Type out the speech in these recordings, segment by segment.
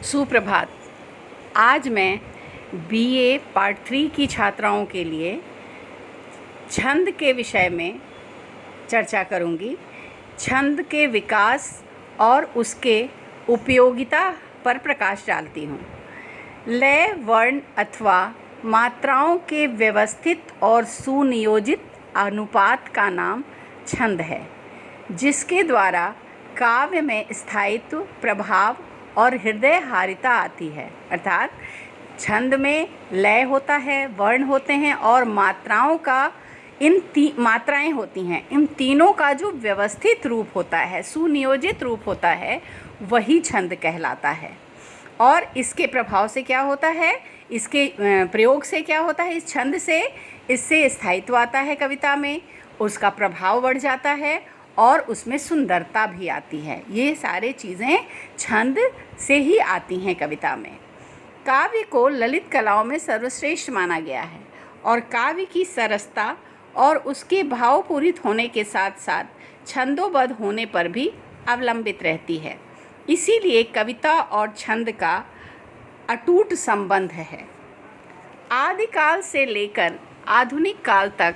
सुप्रभात। आज मैं बीए पार्ट 3 की छात्राओं के लिए छंद के विषय में चर्चा करूंगी। छंद के विकास और उसके उपयोगिता पर प्रकाश डालती हूँ। लय, वर्ण अथवा मात्राओं के व्यवस्थित और सुनियोजित अनुपात का नाम छंद है, जिसके द्वारा काव्य में स्थायित्व, प्रभाव और हृदयहारिता आती है। अर्थात छंद में लय होता है, वर्ण होते हैं और मात्राओं का मात्राएं होती हैं। इन तीनों का जो व्यवस्थित रूप होता है, सुनियोजित रूप होता है, वही छंद कहलाता है। और इसके प्रभाव से क्या होता है, इसके प्रयोग से क्या होता है, इस छंद से इससे स्थायित्व आता है कविता में, उसका प्रभाव बढ़ जाता है और उसमें सुंदरता भी आती है। ये सारे चीज़ें छंद से ही आती हैं कविता में। काव्य को ललित कलाओं में सर्वश्रेष्ठ माना गया है और काव्य की सरसता और उसके भावपूरित होने के साथ साथ छंदोबद्ध होने पर भी अवलंबित रहती है। इसीलिए कविता और छंद का अटूट संबंध है। आदिकाल से लेकर आधुनिक काल तक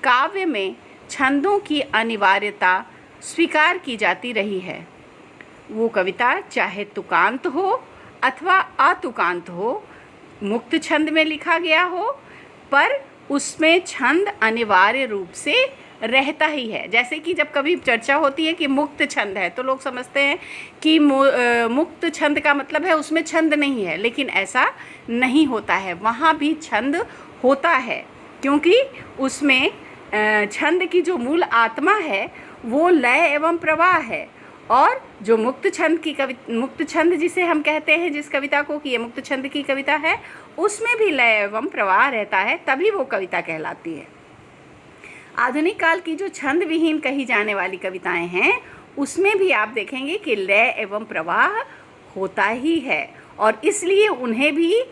काव्य में छंदों की अनिवार्यता स्वीकार की जाती रही है। वो कविता चाहे तुकांत हो अथवा अतुकांत हो, मुक्त छंद में लिखा गया हो, पर उसमें छंद अनिवार्य रूप से रहता ही है। जैसे कि जब कभी चर्चा होती है कि मुक्त छंद है, तो लोग समझते हैं कि मुक्त छंद का मतलब है उसमें छंद नहीं है, लेकिन ऐसा नहीं होता है। वहाँ भी छंद होता है, क्योंकि उसमें छंद की जो मूल आत्मा है वो लय एवं प्रवाह है। और जो मुक्त छंद जिसे हम कहते हैं, जिस कविता को कि ये मुक्त छंद की कविता है, उसमें भी लय एवं प्रवाह रहता है, तभी वो कविता कहलाती है। आधुनिक काल की जो छंद विहीन कही जाने वाली कविताएं हैं, उसमें भी आप देखेंगे कि लय एवं प्रवाह होता ही है, और इसलिए उन्हें भी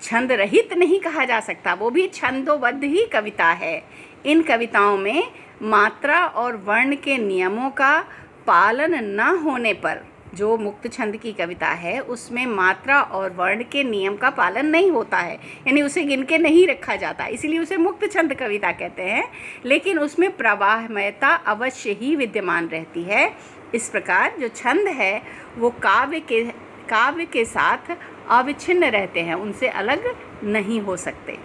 छंद रहित नहीं कहा जा सकता, वो भी छंदोबद्ध ही कविता है। इन कविताओं में मात्रा और वर्ण के नियमों का पालन न होने पर, जो मुक्त छंद की कविता है उसमें मात्रा और वर्ण के नियम का पालन नहीं होता है, यानी उसे गिन के नहीं रखा जाता, इसलिए उसे मुक्त छंद कविता कहते हैं। लेकिन उसमें प्रवाहमयता अवश्य ही विद्यमान रहती है। इस प्रकार जो छंद है वो काव्य के साथ अविच्छिन्न रहते हैं, उनसे अलग नहीं हो सकते।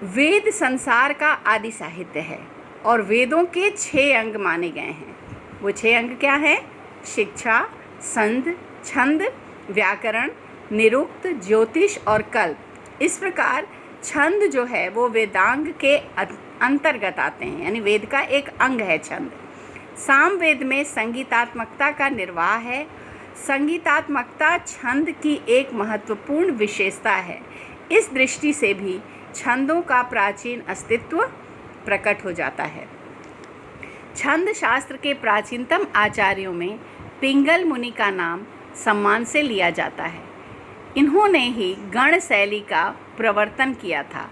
वेद संसार का आदि साहित्य है और वेदों के 6 अंग माने गए हैं। वो 6 अंग क्या हैं? शिक्षा, संध, छंद, व्याकरण, निरुक्त, ज्योतिष और कल्प। इस प्रकार छंद जो है वो वेदांग के अंतर्गत आते हैं, यानी वेद का एक अंग है छंद। सामवेद में संगीतात्मकता का निर्वाह है। संगीतात्मकता छंद की एक महत्वपूर्ण विशेषता है। इस दृष्टि से भी छंदों का प्राचीन अस्तित्व प्रकट हो जाता है। छंद शास्त्र के प्राचीनतम आचार्यों में पिंगल मुनि का नाम सम्मान से लिया जाता है। इन्होंने ही गण शैली का प्रवर्तन किया था।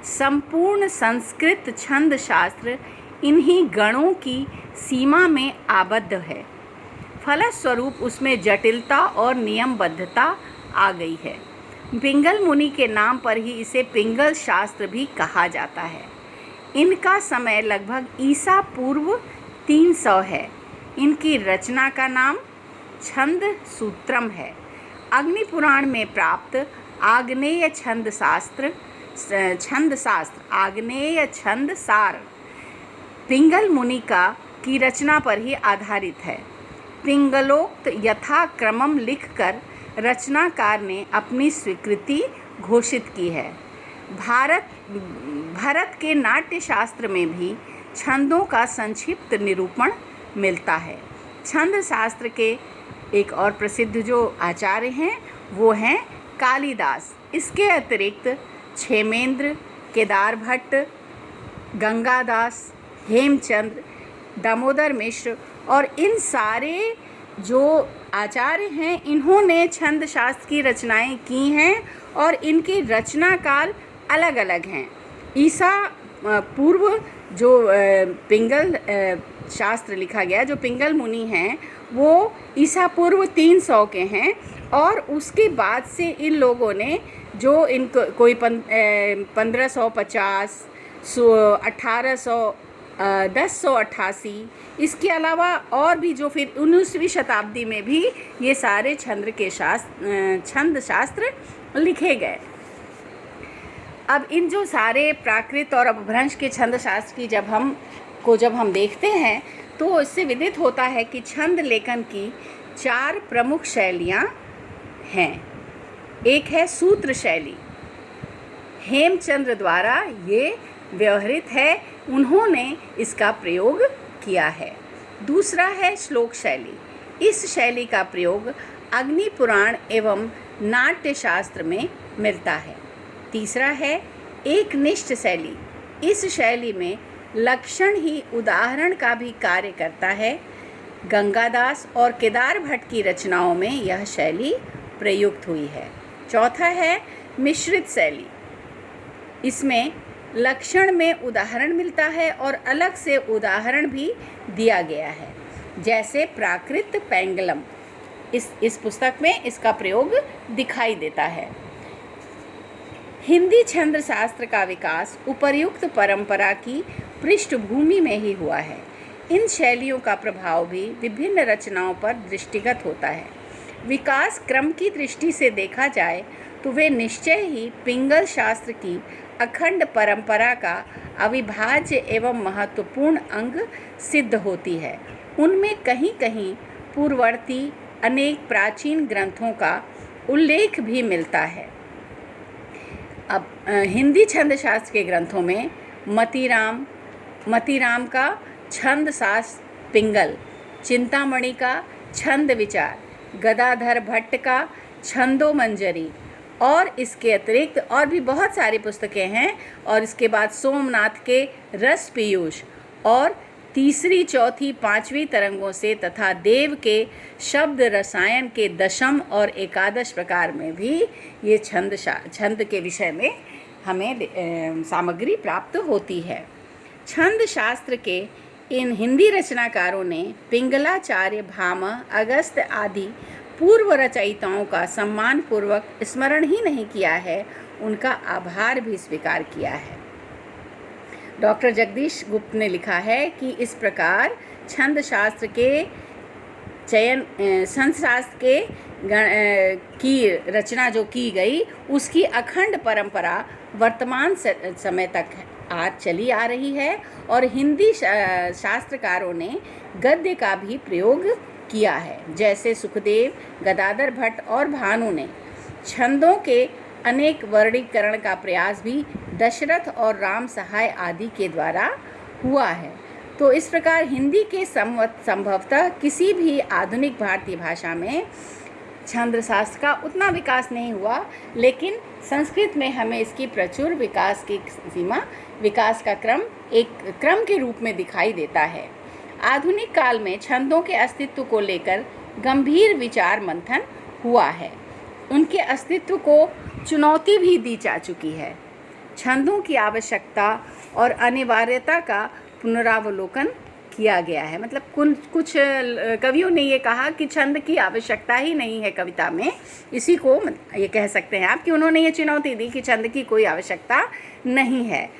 संपूर्ण संस्कृत छंद शास्त्र इन्हीं गणों की सीमा में आबद्ध है। फलस्वरूप उसमें जटिलता और नियमबद्धता आ गई है। पिंगल मुनि के नाम पर ही इसे पिंगल शास्त्र भी कहा जाता है। इनका समय लगभग ईसा पूर्व 300 है। इनकी रचना का नाम छंद सूत्रम है। अग्नि पुराण में प्राप्त आग्नेय छंद शास्त्र आग्नेय छंद सार पिंगल मुनि की रचना पर ही आधारित है। पिंगलोक्त यथाक्रमम लिखकर रचनाकार ने अपनी स्वीकृति घोषित की है। भारत के नाट्य शास्त्र में भी छंदों का संक्षिप्त निरूपण मिलता है। छंद शास्त्र के एक और प्रसिद्ध जो आचार्य हैं वो हैं कालिदास। इसके अतिरिक्त क्षेमेंद्र, केदार भट्ट, गंगादास, हेमचंद्र, दामोदर मिश्र और इन सारे जो आचार्य हैं, इन्होंने छंद शास्त्र की रचनाएं की हैं और इनकी रचना काल अलग अलग हैं। ईसा पूर्व जो पिंगल शास्त्र लिखा गया, जो पिंगल मुनि हैं, वो ईसा पूर्व 300 के हैं। और उसके बाद से इन लोगों ने जो इनको कोई 1550, 1800, 1088, इसके अलावा और भी जो फिर 19वीं शताब्दी में भी ये सारे छंद शास्त्र लिखे गए। अब इन जो सारे प्राकृत और अपभ्रंश के छंद शास्त्र की जब हम देखते हैं तो इससे विदित होता है कि छंद लेखन की 4 प्रमुख शैलियाँ हैं। एक है सूत्र शैली, हेमचंद्र द्वारा ये व्यवहृत है, उन्होंने इसका प्रयोग किया है। दूसरा है श्लोक शैली, इस शैली का प्रयोग अग्नि पुराण एवं नाट्य शास्त्र में मिलता है। तीसरा है एकनिष्ठ शैली, इस शैली में लक्षण ही उदाहरण का भी कार्य करता है। गंगादास और केदार भट्ट की रचनाओं में यह शैली प्रयुक्त हुई है। चौथा है मिश्रित शैली, इसमें लक्षण में उदाहरण मिलता है और अलग से उदाहरण भी दिया गया है, जैसे प्राकृत पेंगलम, इस पुस्तक में इसका प्रयोग दिखाई देता है। हिंदी छंद शास्त्र का विकास उपर्युक्त परंपरा की पृष्ठभूमि में ही हुआ है। इन शैलियों का प्रभाव भी विभिन्न रचनाओं पर दृष्टिगत होता है। विकास क्रम की दृष्टि से देखा जाए तो वे निश्चय ही पिंगल शास्त्र की अखंड परंपरा का अविभाज्य एवं महत्वपूर्ण अंग सिद्ध होती है। उनमें कहीं कहीं पूर्ववर्ती अनेक प्राचीन ग्रंथों का उल्लेख भी मिलता है। अब हिंदी छंद शास्त्र के ग्रंथों में मतीराम का छंद शास्त्र पिंगल, चिंतामणि का छंद विचार, गदाधर भट्ट का छंदोमंजरी और इसके अतिरिक्त और भी बहुत सारी पुस्तकें हैं। और इसके बाद सोमनाथ के रस पीयूष और तीसरी, चौथी, 5वीं तरंगों से तथा देव के शब्द रसायन के दशम और एकादश प्रकार में भी ये छंद के विषय में हमें सामग्री प्राप्त होती है। छंद शास्त्र के इन हिंदी रचनाकारों ने पिंगलाचार्य, भामह, अगस्त्य आदि पूर्व रचयिताओं का सम्मानपूर्वक स्मरण ही नहीं किया है, उनका आभार भी स्वीकार किया है। डॉक्टर जगदीश गुप्त ने लिखा है कि इस प्रकार छंद शास्त्र के की रचना जो की गई उसकी अखंड परंपरा वर्तमान समय तक आज चली आ रही है। और हिंदी शास्त्रकारों ने गद्य का भी प्रयोग किया है, जैसे सुखदेव, गदाधर भट्ट और भानु ने। छंदों के अनेक वर्गीकरण का प्रयास भी दशरथ और राम सहाय आदि के द्वारा हुआ है। तो इस प्रकार हिंदी के संभवतः किसी भी आधुनिक भारतीय भाषा में छंद शास्त्र का उतना विकास नहीं हुआ, लेकिन संस्कृत में हमें इसकी प्रचुर विकास का क्रम एक क्रम के रूप में दिखाई देता है। आधुनिक काल में छंदों के अस्तित्व को लेकर गंभीर विचार मंथन हुआ है। उनके अस्तित्व को चुनौती भी दी जा चुकी है। छंदों की आवश्यकता और अनिवार्यता का पुनरावलोकन किया गया है। मतलब कुछ कवियों ने ये कहा कि छंद की आवश्यकता ही नहीं है कविता में, इसी को ये कह सकते हैं आप कि उन्होंने ये चुनौती दी कि छंद की कोई आवश्यकता नहीं है।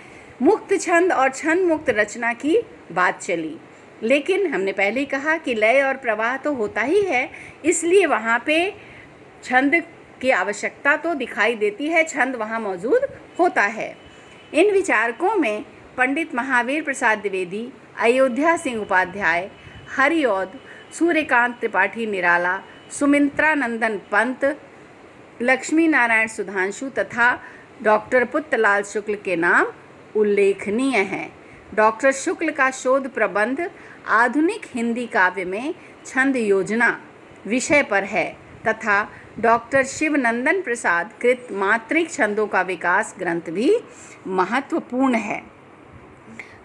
मुक्त छंद और छंद मुक्त रचना की बात चली, लेकिन हमने पहले ही कहा कि लय और प्रवाह तो होता ही है, इसलिए वहाँ पे छंद की आवश्यकता तो दिखाई देती है, छंद वहाँ मौजूद होता है। इन विचारकों में पंडित महावीर प्रसाद द्विवेदी, अयोध्या सिंह उपाध्याय, हरिऔध, सूर्यकांत त्रिपाठी निराला, सुमित्रानंदन पंत, लक्ष्मी नारायण सुधांशु तथा डॉक्टर पुत्तलाल शुक्ल के नाम उल्लेखनीय हैं। डॉक्टर शुक्ल का शोध प्रबंध आधुनिक हिंदी काव्य में छंद योजना विषय पर है तथा डॉक्टर शिवनंदन प्रसाद कृत मात्रिक छंदों का विकास ग्रंथ भी महत्वपूर्ण है।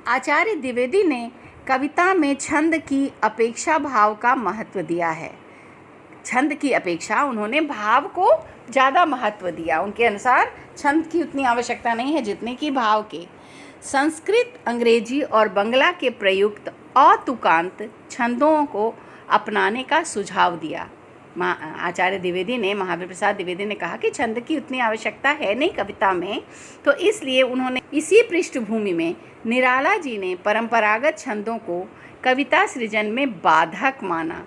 आचार्य द्विवेदी ने कविता में छंद की अपेक्षा भाव का महत्व दिया है। छंद की अपेक्षा उन्होंने भाव को ज़्यादा महत्व दिया। उनके अनुसार छंद की उतनी आवश्यकता नहीं है जितने की भाव के। संस्कृत, अंग्रेजी और बंगला के प्रयुक्त अतुकांत छंदों को अपनाने का सुझाव दिया। आचार्य द्विवेदी ने, महावीर प्रसाद द्विवेदी ने कहा कि छंद की उतनी आवश्यकता है नहीं कविता में, तो इसलिए उन्होंने इसी पृष्ठभूमि में निराला जी ने परंपरागत छंदों को कविता सृजन में बाधक माना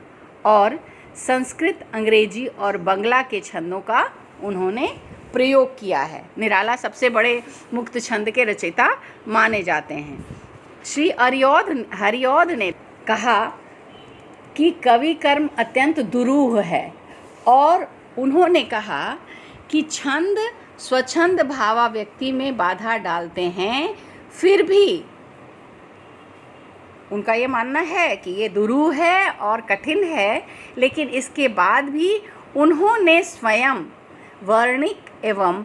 और संस्कृत, अंग्रेजी और बंगला के छंदों का उन्होंने प्रयोग किया है। निराला सबसे बड़े मुक्त छंद के रचयिता माने जाते हैं। श्री हरिऔध ने कहा कि कवि कर्म अत्यंत दुरूह है और उन्होंने कहा कि छंद स्वच्छंद भावाव्यक्ति में बाधा डालते हैं, फिर भी उनका ये मानना है कि ये दुरूह है और कठिन है, लेकिन इसके बाद भी उन्होंने स्वयं वर्णिक एवं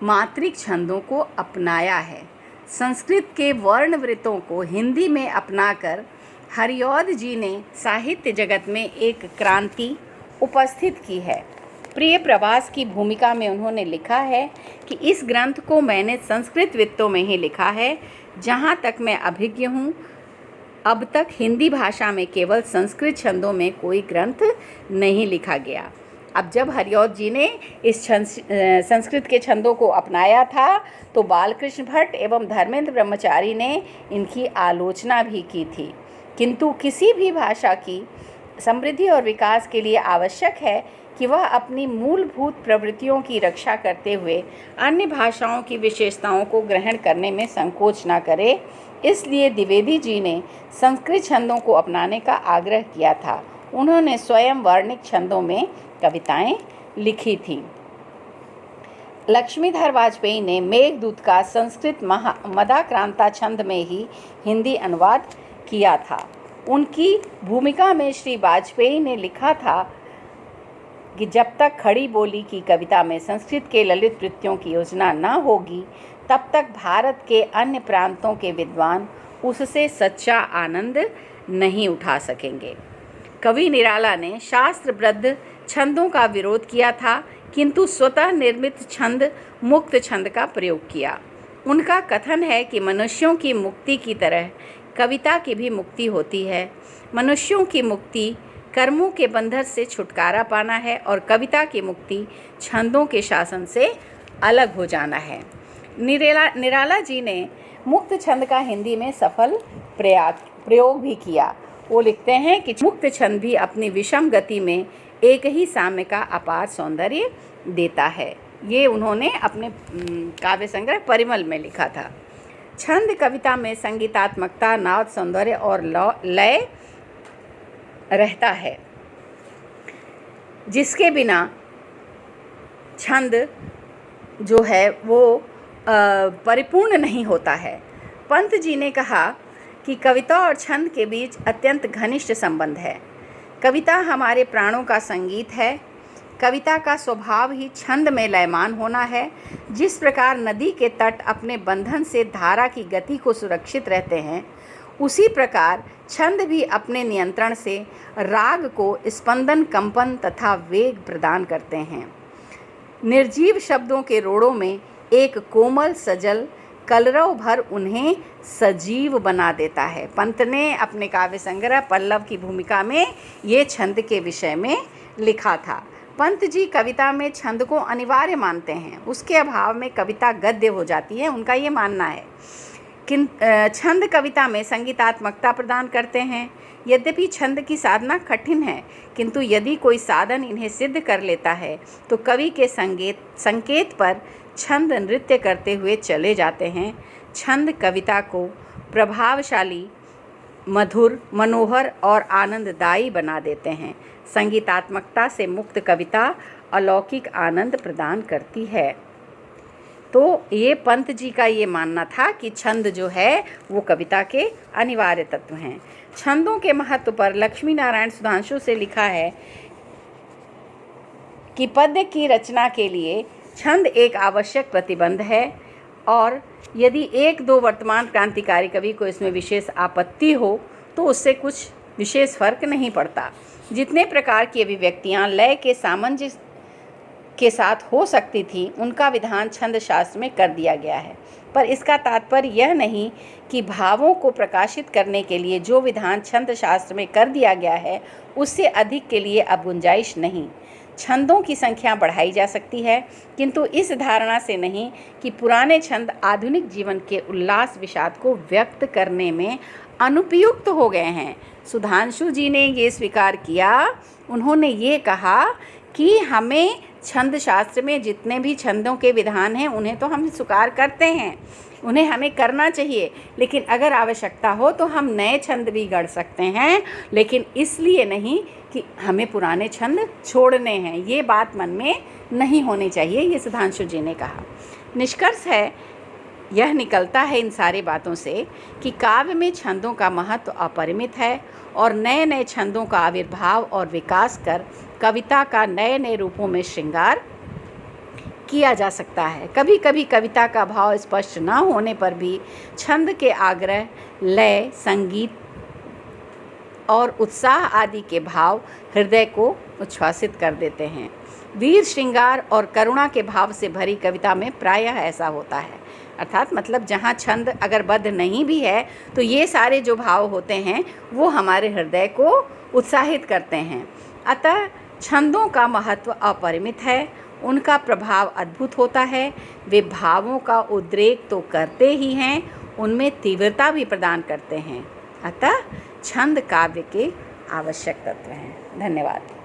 मात्रिक छंदों को अपनाया है। संस्कृत के वर्ण वृत्तों को हिंदी में अपनाकर हरिऔध जी ने साहित्य जगत में एक क्रांति उपस्थित की है। प्रिय प्रवास की भूमिका में उन्होंने लिखा है कि इस ग्रंथ को मैंने संस्कृत वृत्तों में ही लिखा है। जहाँ तक मैं अभिज्ञ हूँ, अब तक हिंदी भाषा में केवल संस्कृत छंदों में कोई ग्रंथ नहीं लिखा गया। अब जब हरिऔध जी ने इस संस्कृत के छंदों को अपनाया था तो बालकृष्ण भट्ट एवं धर्मेंद्र ब्रह्मचारी ने इनकी आलोचना भी की थी। किंतु किसी भी भाषा की समृद्धि और विकास के लिए आवश्यक है कि वह अपनी मूलभूत प्रवृत्तियों की रक्षा करते हुए अन्य भाषाओं की विशेषताओं को ग्रहण करने में संकोच न करे। इसलिए द्विवेदी जी ने संस्कृत छंदों को अपनाने का आग्रह किया था। उन्होंने स्वयं वर्णिक छंदों में कविताएं लिखी थीं। लक्ष्मीधर वाजपेयी ने मेघदूत का संस्कृत मदाक्रांता छंद में ही हिंदी अनुवाद किया था। उनकी भूमिका में श्री वाजपेयी ने लिखा था कि जब तक खड़ी बोली की कविता में संस्कृत के ललित वृत्तियों की योजना न होगी, तब तक भारत के अन्य प्रांतों के विद्वान उससे सच्चा आनंद नहीं उठा सकेंगे। कवि निराला ने शास्त्रबद्ध छंदों का विरोध किया था, किंतु स्वतः निर्मित छंद मुक्त छंद का प्रयोग किया। उनका कथन है कि मनुष्यों की मुक्ति की तरह कविता की भी मुक्ति होती है। मनुष्यों की मुक्ति कर्मों के बंधन से छुटकारा पाना है और कविता की मुक्ति छंदों के शासन से अलग हो जाना है। निराला जी ने मुक्त छंद का हिंदी में सफल प्रयोग भी किया। वो लिखते हैं कि मुक्त छंद भी अपनी विषम गति में एक ही साम्य का अपार सौंदर्य देता है। ये उन्होंने अपने काव्य संग्रह परिमल में लिखा था। छंद कविता में संगीतात्मकता, नाद सौंदर्य और लय रहता है, जिसके बिना छंद जो है वो परिपूर्ण नहीं होता है। पंत जी ने कहा कि कविता और छंद के बीच अत्यंत घनिष्ठ संबंध है। कविता हमारे प्राणों का संगीत है। कविता का स्वभाव ही छंद में लयमान होना है। जिस प्रकार नदी के तट अपने बंधन से धारा की गति को सुरक्षित रहते हैं, उसी प्रकार छंद भी अपने नियंत्रण से राग को स्पंदन, कंपन तथा वेग प्रदान करते हैं। निर्जीव शब्दों के रोड़ों में एक कोमल सजल कलरव भर उन्हें सजीव बना देता है। पंत ने अपने काव्य संग्रह पल्लव की भूमिका में ये छंद के विषय में लिखा था। पंत जी कविता में छंद को अनिवार्य मानते हैं। उसके अभाव में कविता गद्य हो जाती है, उनका ये मानना है। छंद कविता में संगीतात्मकता प्रदान करते हैं। यद्यपि छंद की साधना कठिन है, किंतु यदि कोई साधन इन्हें सिद्ध कर लेता है तो कवि के संकेत पर छंद नृत्य करते हुए चले जाते हैं। छंद कविता को प्रभावशाली, मधुर, मनोहर और आनंददायी बना देते हैं। संगीतात्मकता से मुक्त कविता अलौकिक आनंद प्रदान करती है। तो ये पंत जी का ये मानना था कि छंद जो है वो कविता के अनिवार्य तत्व हैं। छंदों के महत्व पर लक्ष्मी नारायण सुधांशु से लिखा है कि पद्य की रचना के लिए छंद एक आवश्यक प्रतिबंध है और यदि एक दो वर्तमान क्रांतिकारी कवि को इसमें विशेष आपत्ति हो तो उससे कुछ विशेष फर्क नहीं पड़ता। जितने प्रकार की अभिव्यक्तियाँ लय के के साथ हो सकती थी उनका विधान छंद शास्त्र में कर दिया गया है। पर इसका तात्पर्य यह नहीं कि भावों को प्रकाशित करने के लिए जो विधान छंद शास्त्र में कर दिया गया है उससे अधिक के लिए अब गुंजाइश नहीं। छंदों की संख्या बढ़ाई जा सकती है, किंतु इस धारणा से नहीं कि पुराने छंद आधुनिक जीवन के उल्लास विषाद को व्यक्त करने में अनुपयुक्त हो गए हैं। सुधांशु जी ने ये स्वीकार किया। उन्होंने ये कहा कि हमें छंद शास्त्र में जितने भी छंदों के विधान हैं उन्हें तो हम स्वीकार करते हैं, उन्हें हमें करना चाहिए, लेकिन अगर आवश्यकता हो तो हम नए छंद भी गढ़ सकते हैं, लेकिन इसलिए नहीं कि हमें पुराने छंद छोड़ने हैं। ये बात मन में नहीं होनी चाहिए, ये सुधांशु जी ने कहा। निष्कर्ष है, यह निकलता है इन सारी बातों से कि काव्य में छंदों का महत्व अपरिमित है और नए नए छंदों का आविर्भाव और विकास कर कविता का नए नए रूपों में श्रृंगार किया जा सकता है। कभी कभी कविता का भाव स्पष्ट न होने पर भी छंद के आग्रह, लय, संगीत और उत्साह आदि के भाव हृदय को उच्छ्वासित कर देते हैं। वीर श्रृंगार और करुणा के भाव से भरी कविता में प्रायः ऐसा होता है। अर्थात मतलब जहाँ छंद अगर बद्ध नहीं भी है तो ये सारे जो भाव होते हैं वो हमारे हृदय को उत्साहित करते हैं। अतः छंदों का महत्व अपरिमित है, उनका प्रभाव अद्भुत होता है। वे भावों का उद्रेक तो करते ही हैं, उनमें तीव्रता भी प्रदान करते हैं। अतः छंद काव्य के आवश्यक तत्व हैं। धन्यवाद।